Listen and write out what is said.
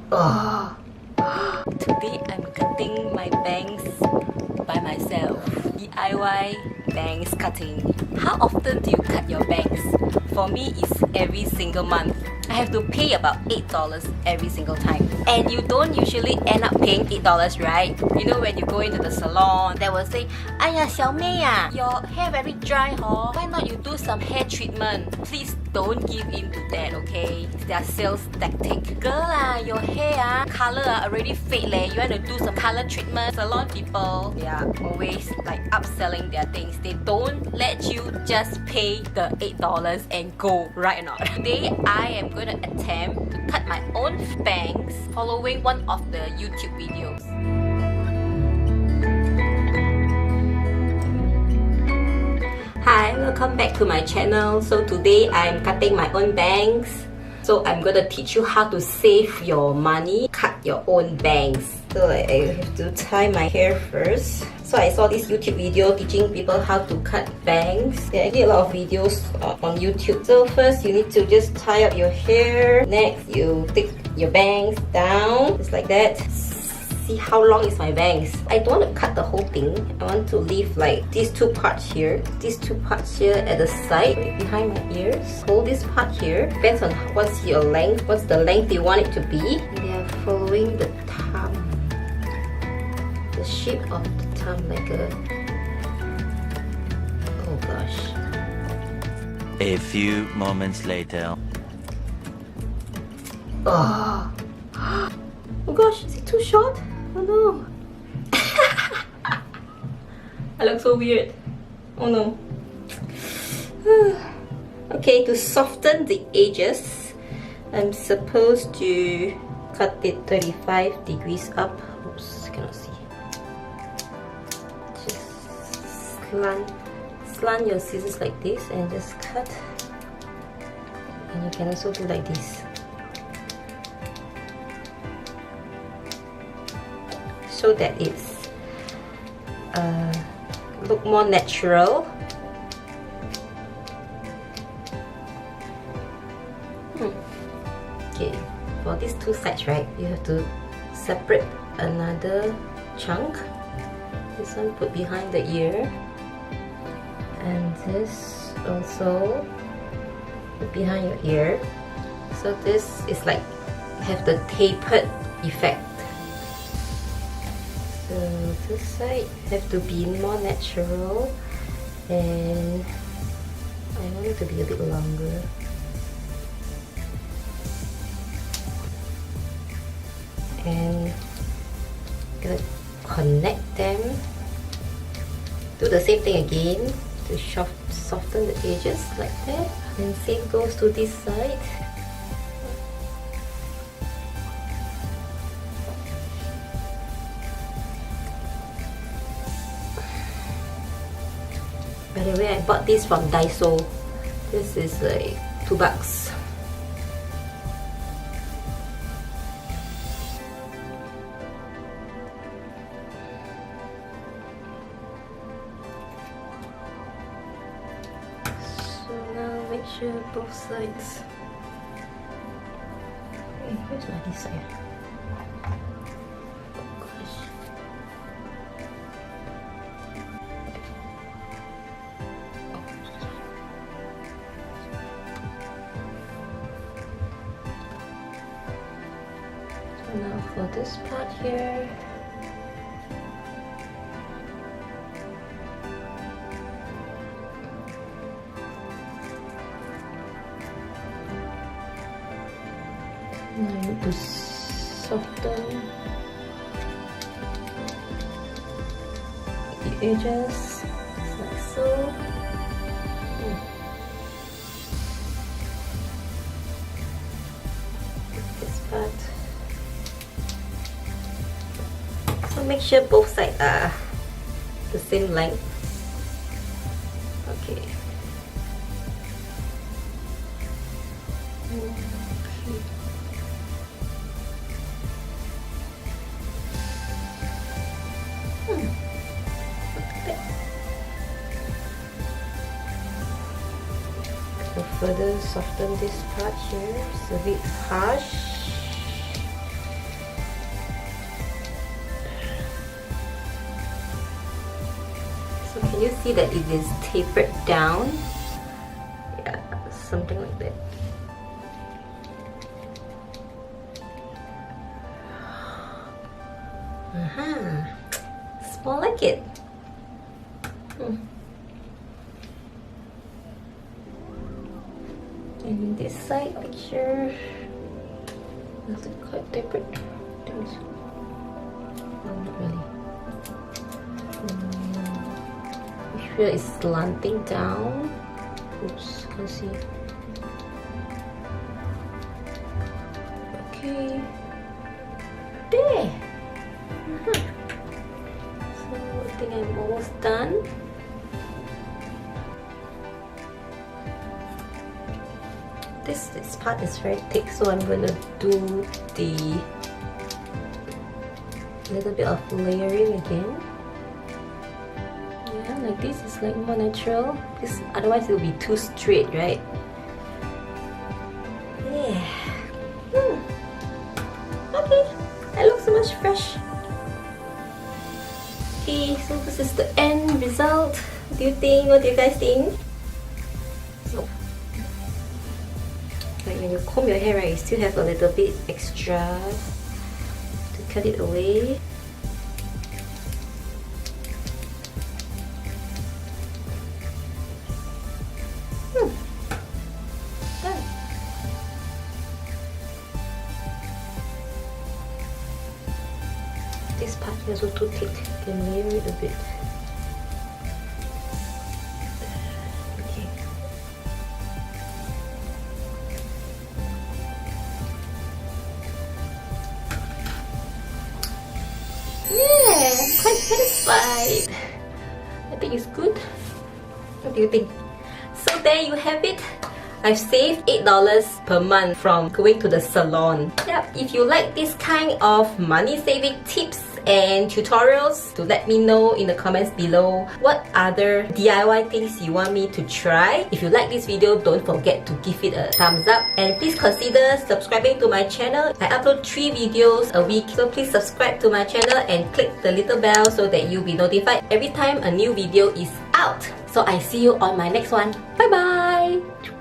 Oh. Today I'm cutting my bangs by myself. DIY bangs cutting. How often do you cut your bangs? For me, it's every single month. I have to pay about $8 every single time. And you don't usually end up paying $8, right? You know when you go into the salon, they will say, "Aya, 小妹啊, your hair very dry, huh? Why not you do some hair treatment?" Please don't give in to that, okay? It's their sales tactic. Girl your hair color already fade leh. You want to do some color treatment? Salon people, they are always like upselling their things. They don't let you just pay the $8 and go, right or not? Today I am going to attempt to cut my own bangs following one of the YouTube videos. Hi, welcome back to my channel. So today I'm cutting my own bangs. So I'm gonna teach you how to save your money, cut your own bangs. So I have to tie my hair first. So I saw this YouTube video teaching people how to cut bangs. There are actually a lot of videos on YouTube. So first you need to just tie up your hair. Next you take your bangs down, just like that. See how long is my bangs. I don't want to cut the whole thing. I want to leave like these two parts here. These two parts here at the side, right behind my ears. Hold this part here. Depends on what's your length, what's the length you want it to be. They are following the thumb. The shape of the thumb, like a... Oh gosh. A few moments later. Oh. Oh gosh, is it too short? Oh no. I look so weird. Oh no. Okay, to soften the edges, I'm supposed to cut it 35 degrees up. Oops, cannot see. Just slant your scissors like this and just cut. And you can also do like this. So that it's look more natural. Okay, for these two sides, right, you have to separate another chunk. This one put behind the ear, and this also put behind your ear. So this is like have the tapered effect. So this side have to be more natural, and I want it to be a bit longer. And gonna connect them. Do the same thing again to soften the edges like that. And same goes to this side. By the way, I bought this from Daiso. This is like $2. So now make sure both sides. Hey, where's my this side? Now for this part here, now I need to soften the edges like so. This part. So make sure both sides are the same length. Okay. So further soften this part here. It's a bit harsh. Can you see that it is tapered down? Yeah, something like that. It's more like it. And in this side picture, is it quite tapered? No, not really. I feel it's slanting down. Oops, can't see. Okay. There! So I think I'm almost done. This part is very thick, so I'm gonna do the little bit of layering again. Yeah, like this is like more natural, because otherwise it'll be too straight, right? Yeah. Okay, I look so much fresh. Okay, so this is the end result. What do you think? What do you guys think? So, like when you comb your hair, right, you still have a little bit extra to cut it away. Done. This part is also too thick. You can layer it a bit. Yeah, I'm quite satisfied. I think it's good. What do you think? So there you have it. I've saved $8 per month from going to the salon. Yep, if you like this kind of money saving tips and tutorials, to let me know in the comments below what other DIY things you want me to try. If you like this video, don't forget to give it a thumbs up, and please consider subscribing to my channel. I upload 3 videos a week, so please subscribe to my channel and click the little bell so that you'll be notified every time a new video is out. So I see you on my next one. Bye bye!